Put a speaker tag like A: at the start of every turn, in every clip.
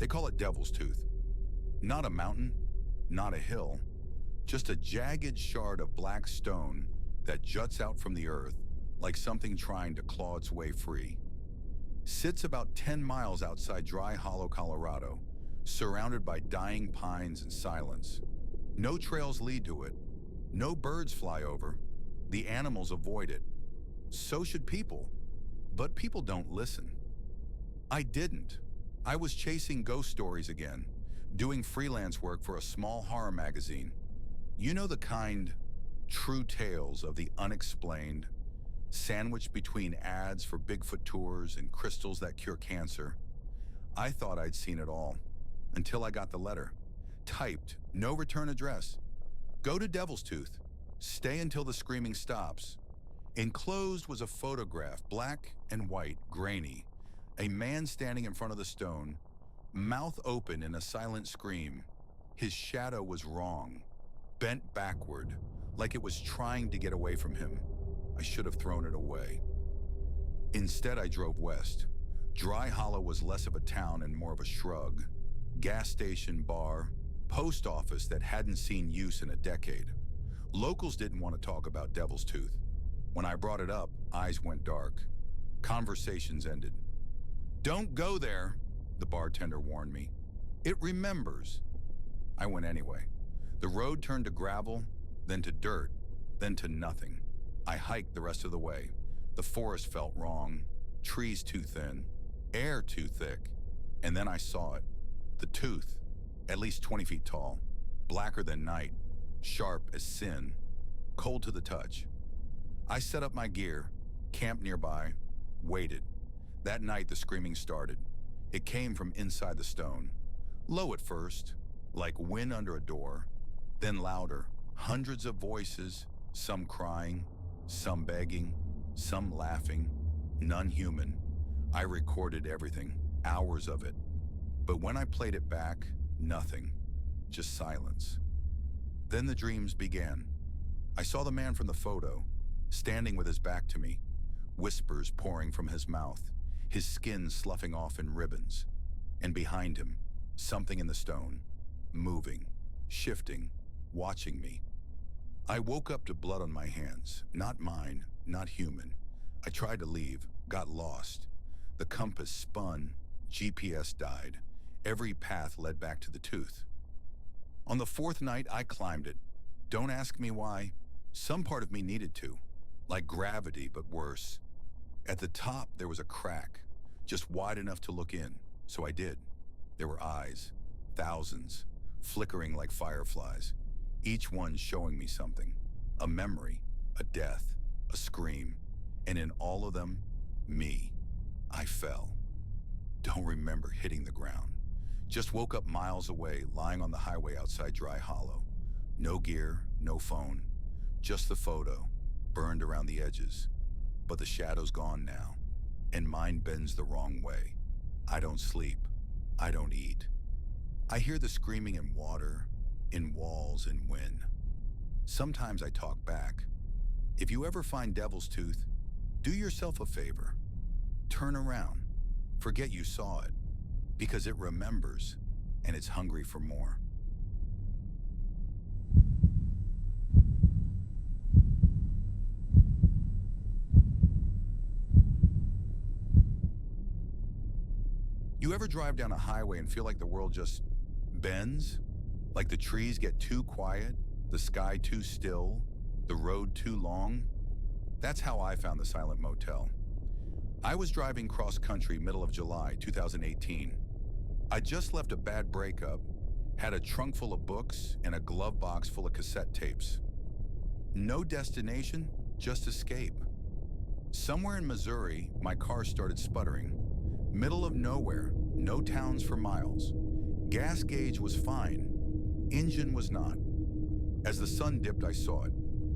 A: They call it Devil's Tooth. Not a mountain, not a hill, just a jagged shard of black stone that juts out from the earth like something trying to claw its way free. Sits about 10 miles outside Dry Hollow, Colorado, surrounded by dying pines and silence. No trails lead to it. No birds fly over. The animals avoid it. So should people. But people don't listen. I didn't. I was chasing ghost stories again, doing freelance work for a small horror magazine. You know the kind, true tales of the unexplained, sandwiched between ads for Bigfoot tours and crystals that cure cancer. I thought I'd seen it all, until I got the letter. Typed, no return address. Go to Devil's Tooth. Stay until the screaming stops. Enclosed was a photograph, black and white, grainy. A man standing in front of the stone, mouth open in a silent scream. His shadow was wrong, bent backward, like it was trying to get away from him. I should have thrown it away. Instead, I drove west. Dry Hollow was less of a town and more of a shrug. Gas station, bar, post office that hadn't seen use in a decade. Locals didn't want to talk about Devil's Tooth. When I brought it up, eyes went dark. Conversations ended. "Don't go there," the bartender warned me. "It remembers." I went anyway. The road turned to gravel, then to dirt, then to nothing. I hiked the rest of the way. The forest felt wrong, trees too thin, air too thick. And then I saw it. The tooth, at least 20 feet tall, blacker than night, sharp as sin, cold to the touch. I set up my gear, camped nearby, waited. That night the screaming started. It came from inside the stone. Low at first, like wind under a door, then louder, hundreds of voices, some crying, some begging, some laughing, none human. I recorded everything, hours of it. But when I played it back, nothing, just silence. Then the dreams began. I saw the man from the photo, standing with his back to me, whispers pouring from his mouth, his skin sloughing off in ribbons. And behind him, something in the stone, moving, shifting, watching me. I woke up to blood on my hands, not mine, not human. I tried to leave, got lost. The compass spun, GPS died. Every path led back to the tooth. On the fourth night, I climbed it. Don't ask me why. Some part of me needed to, like gravity, but worse. At the top, there was a crack, just wide enough to look in, so I did. There were eyes, thousands, flickering like fireflies, each one showing me something, a memory, a death, a scream, and in all of them, me. I fell. Don't remember hitting the ground. Just woke up miles away, lying on the highway outside Dry Hollow. No gear, no phone, just the photo, burned around the edges. But the shadow's gone now, and mine bends the wrong way. I don't sleep. I don't eat. I hear the screaming in water, in walls and wind. Sometimes I talk back. If you ever find Devil's Tooth, do yourself a favor. Turn around. Forget you saw it, because it remembers, and it's hungry for more. You ever drive down a highway and feel like the world just bends? Like the trees get too quiet, the sky too still, the road too long? That's how I found the silent motel. I was driving cross country middle of July 2018. I just left a bad breakup, had a trunk full of books and a glove box full of cassette tapes. No destination, just escape. Somewhere in Missouri, my car started sputtering. Middle of nowhere, no towns for miles. Gas gauge was fine, engine was not. As the sun dipped, I saw it,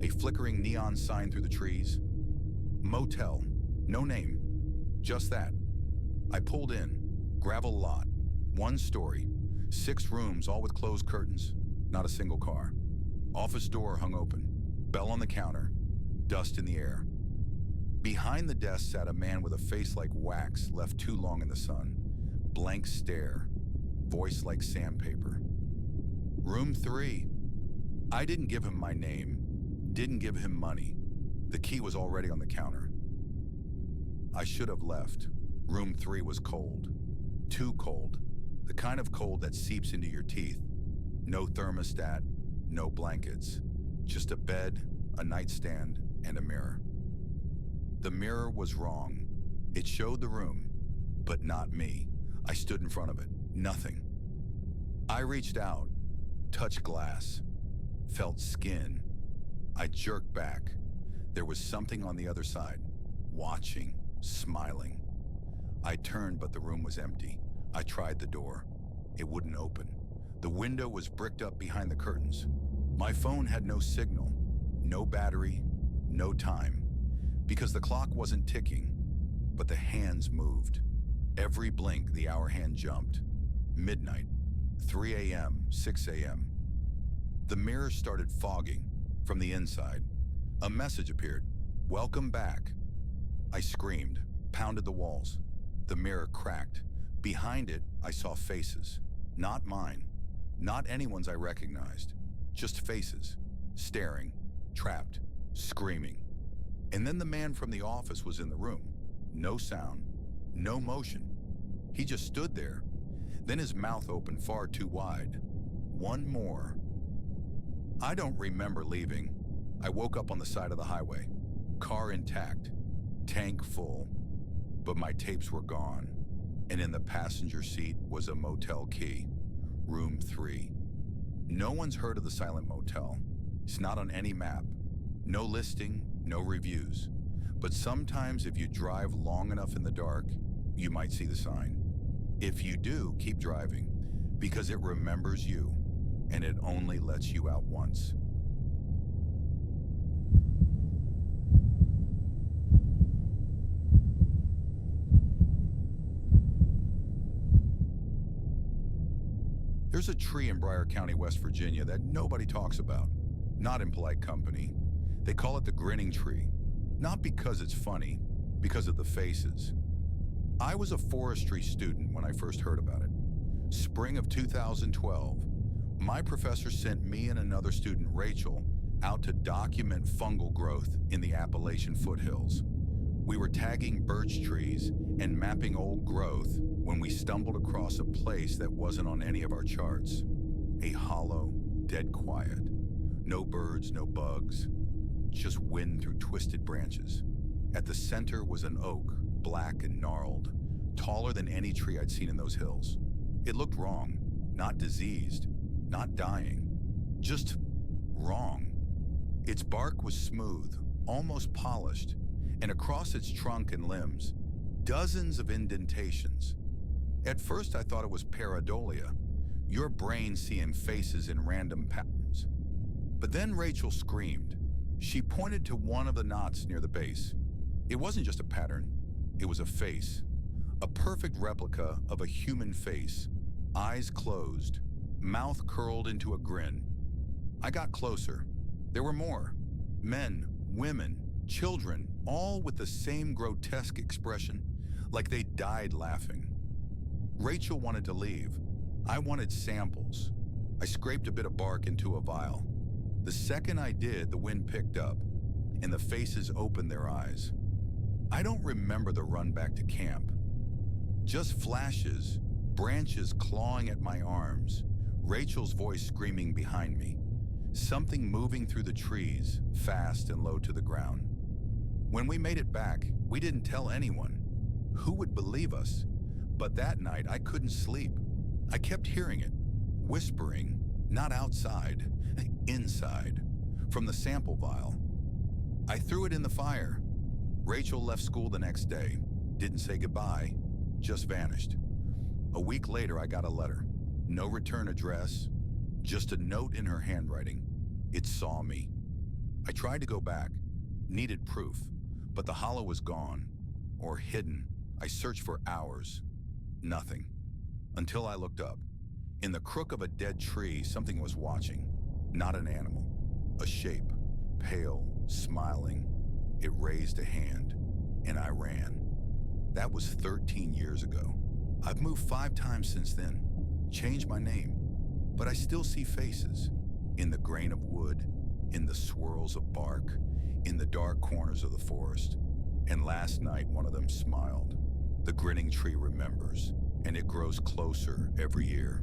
A: a flickering neon sign through the trees. Motel, no name, just that. I pulled in, gravel lot, one story, 6 rooms, all with closed curtains, not a single car. Office door hung open, bell on the counter, dust in the air. Behind the desk sat a man with a face like wax left too long in the sun. Blank stare. voice like sandpaper. Room 3. I didn't give him my name, didn't give him money. The key was already on the counter. I should have left. Room 3 was cold. Too cold. The kind of cold that seeps into your teeth. No thermostat, no blankets. Just a bed, a nightstand, and a mirror. The mirror was wrong. It showed the room, but not me. I stood in front of it. Nothing. I reached out, touched glass, felt skin. I jerked back. There was something on the other side, watching, smiling. I turned, but the room was empty. I tried the door. It wouldn't open. The window was bricked up behind the curtains. My phone had no signal, no battery, no time, because the clock wasn't ticking, but the hands moved. Every blink, the hour hand jumped. Midnight, 3 a.m., 6 a.m. The mirror started fogging from the inside. A message appeared. Welcome back. I screamed, pounded the walls. The mirror cracked. Behind it, I saw faces. Not mine. Not anyone's I recognized. Just faces. Staring, trapped, screaming. And then the man from the office was in the room. No sound, no motion. He just stood there. Then his mouth opened far too wide. One more. I don't remember leaving. I woke up on the side of the highway. Car intact. Tank full. But my tapes were gone. And in the passenger seat was a motel key. Room 3. No one's heard of the Silent Motel. It's not on any map. No listing, no reviews. But sometimes if you drive long enough in the dark, you might see the sign. If you do, keep driving, because it remembers you, and it only lets you out once. There's a tree in Broward County, West Virginia that nobody talks about. Not in polite company. They call it the grinning tree. Not because it's funny, because of the faces. I was a forestry student when I first heard about it. Spring of 2012, my professor sent me and another student, Rachel, out to document fungal growth in the Appalachian foothills. We were tagging birch trees and mapping old growth when we stumbled across a place that wasn't on any of our charts. A hollow, dead quiet. No birds, no bugs, just wind through twisted branches. At the center was an oak, black and gnarled, taller than any tree I'd seen in those hills. It looked wrong, not diseased, not dying, just wrong. Its bark was smooth, almost polished, and across its trunk and limbs, dozens of indentations. At first I thought it was pareidolia, your brain seeing faces in random patterns. But then Rachel screamed. She pointed to one of the knots near the base. It wasn't just a pattern, it was a face. A perfect replica of a human face, eyes closed, mouth curled into a grin. I got closer. There were more. Men, women, children, all with the same grotesque expression, like they died laughing. Rachel wanted to leave. I wanted samples. I scraped a bit of bark into a vial. The second I did, the wind picked up, and the faces opened their eyes. I don't remember the run back to camp. Just flashes, branches clawing at my arms, Rachel's voice screaming behind me, something moving through the trees, fast and low to the ground. When we made it back, we didn't tell anyone. Who would believe us? But that night, I couldn't sleep. I kept hearing it, whispering, not outside, inside, from the sample vial. I threw it in the fire. Rachel left school the next day, didn't say goodbye, just vanished. A week later, I got a letter. No return address, just a note in her handwriting. It saw me. I tried to go back, needed proof, but the hollow was gone, or hidden. I searched for hours. Nothing. Until I looked up. In the crook of a dead tree, something was watching. Not an animal. A shape. Pale, smiling. It raised a hand, and I ran. That was 13 years ago. I've moved 5 times since then. change my name, but I still see faces in the grain of wood, in the swirls of bark, in the dark corners of the forest. And last night, one of them smiled. The grinning tree remembers, and it grows closer every year.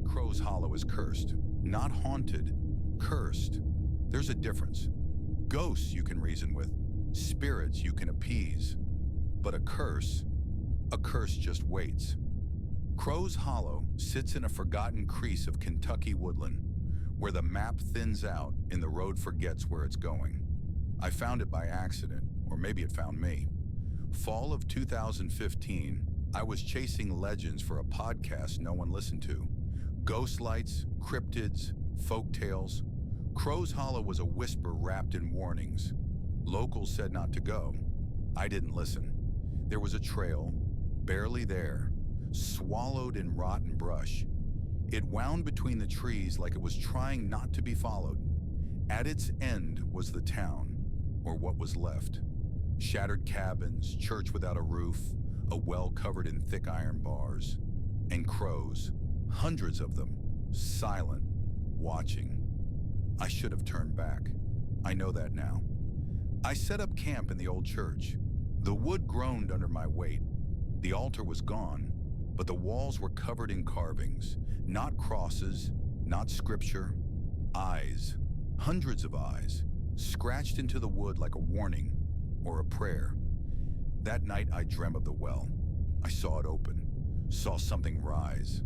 A: Crow's Hollow is cursed, not haunted, cursed. There's a difference. Ghosts you can reason with, spirits you can appease, but a curse just waits. Crow's Hollow sits in a forgotten crease of Kentucky woodland, where the map thins out and the road forgets where it's going. I found it by accident, or maybe it found me. Fall of 2015, I was chasing legends for a podcast no one listened to. Ghost lights, cryptids, folk tales. Crow's Hollow was a whisper wrapped in warnings. Locals said not to go. I didn't listen. There was a trail, barely there, swallowed in rotten brush. It wound between the trees like it was trying not to be followed. At its end was the town, or what was left. Shattered cabins, church without a roof, a well covered in thick iron bars. And crows, hundreds of them, silent, watching. I should have turned back. I know that now. I set up camp in the old church. The wood groaned under my weight. The altar was gone, but the walls were covered in carvings. Not crosses, not scripture. Eyes, hundreds of eyes, scratched into the wood like a warning or a prayer. That night I dreamt of the well. I saw it open, saw something rise.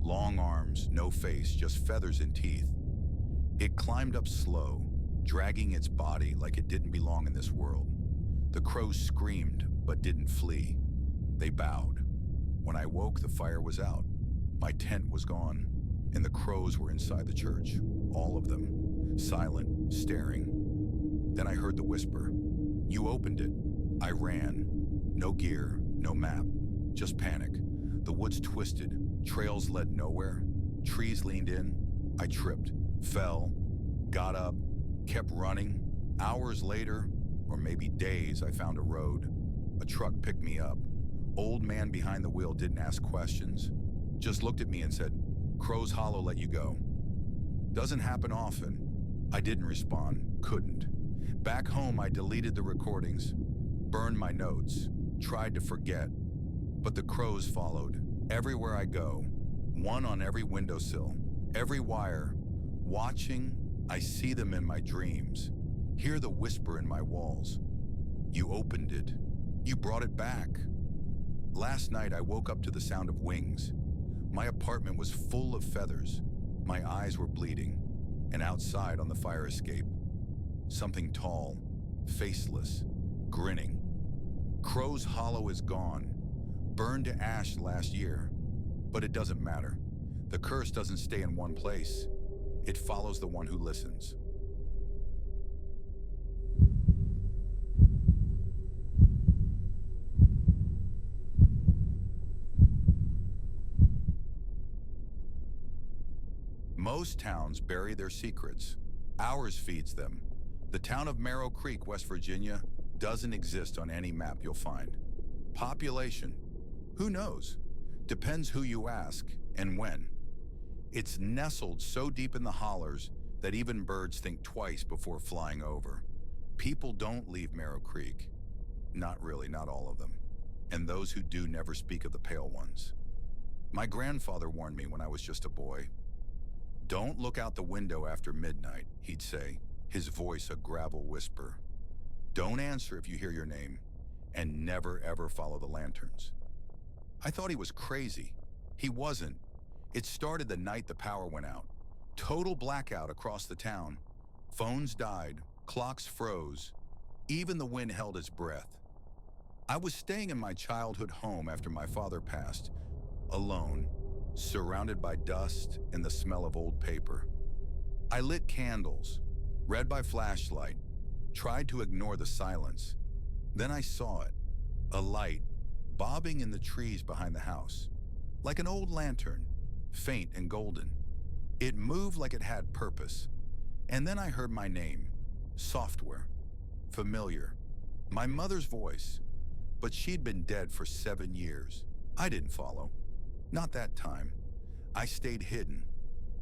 A: Long arms, no face, just feathers and teeth. It climbed up slow, dragging its body like it didn't belong in this world. The crows screamed, but didn't flee. They bowed. When I woke, the fire was out. My tent was gone, and the crows were inside the church, all of them, silent, staring. Then I heard the whisper. You opened it. I ran. No gear, no map, just panic. The woods twisted, trails led nowhere, trees leaned in. I tripped, fell, got up, kept running. Hours later, or maybe days, I found a road. A truck picked me up. Old man behind the wheel didn't ask questions, just looked at me and said, Crow's Hollow let you go. Doesn't happen often. I didn't respond, couldn't. Back home, I deleted the recordings, burned my notes, tried to forget. But the crows followed. Everywhere I go, one on every windowsill, every wire. Watching, I see them in my dreams, hear the whisper in my walls. You opened it. You brought it back. Last night, I woke up to the sound of wings. My apartment was full of feathers. My eyes were bleeding. And outside on the fire escape, something tall, faceless, grinning. Crow's Hollow is gone, burned to ash last year. But it doesn't matter. The curse doesn't stay in one place. It follows the one who listens. Most towns bury their secrets. Ours feeds them. The town of Merrow Creek, West Virginia, doesn't exist on any map you'll find. Population? Who knows? Depends who you ask and when. It's nestled so deep in the hollers that even birds think twice before flying over. People don't leave Merrow Creek. Not really, not all of them. And those who do never speak of the pale ones. My grandfather warned me when I was just a boy. Don't look out the window after midnight, he'd say, his voice a gravel whisper. Don't answer if you hear your name, and never ever follow the lanterns. I thought he was crazy. He wasn't. It started the night the power went out. Total blackout across the town. Phones died, clocks froze, even the wind held its breath. I was staying in my childhood home after my father passed, alone, surrounded by dust and the smell of old paper. I lit candles, read by flashlight, tried to ignore the silence. Then I saw it, a light, bobbing in the trees behind the house, like an old lantern, faint and golden. It moved like it had purpose. And then I heard my name, Software, familiar, my mother's voice, but she'd been dead for 7 years. I didn't follow. Not that time. I stayed hidden,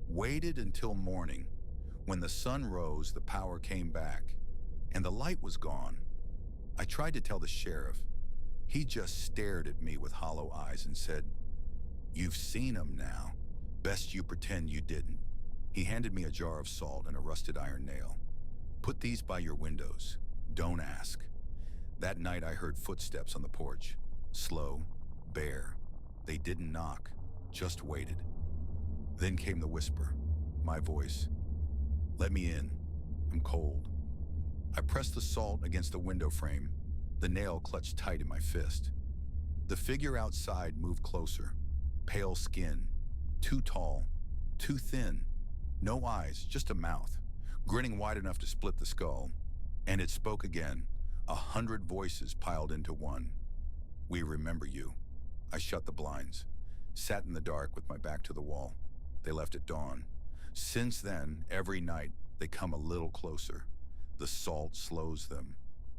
A: waited until morning. When the sun rose, the power came back, and the light was gone. I tried to tell the sheriff. He just stared at me with hollow eyes and said, "You've seen him now. Best you pretend you didn't." He handed me a jar of salt and a rusted iron nail. "Put these by your windows. Don't ask." That night I heard footsteps on the porch. Slow, bare. They didn't knock, just waited. Then came the whisper, my voice. "Let me in. I'm cold." I pressed the salt against the window frame, the nail clutched tight in my fist. The figure outside moved closer. Pale skin, too tall, too thin. No eyes, just a mouth, grinning wide enough to split the skull. And it spoke again, 100 voices piled into one. "We remember you." I shut the blinds, sat in the dark with my back to the wall. They left at dawn. Since then, every night, they come a little closer. The salt slows them.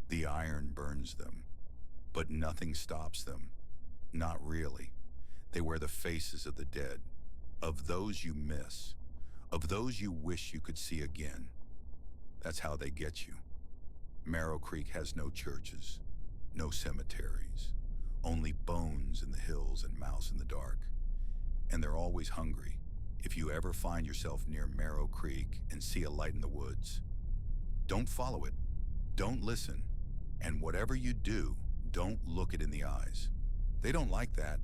A: The iron burns them. But nothing stops them. Not really. They wear the faces of the dead, of those you miss, of those you wish you could see again. That's how they get you. Marrow Creek has no churches, no cemeteries, only bones in the hills and mouths in the dark. And they're always hungry. If you ever find yourself near Marrow Creek and see a light in the woods, don't follow it, don't listen, and whatever you do, don't look it in the eyes. They don't like that.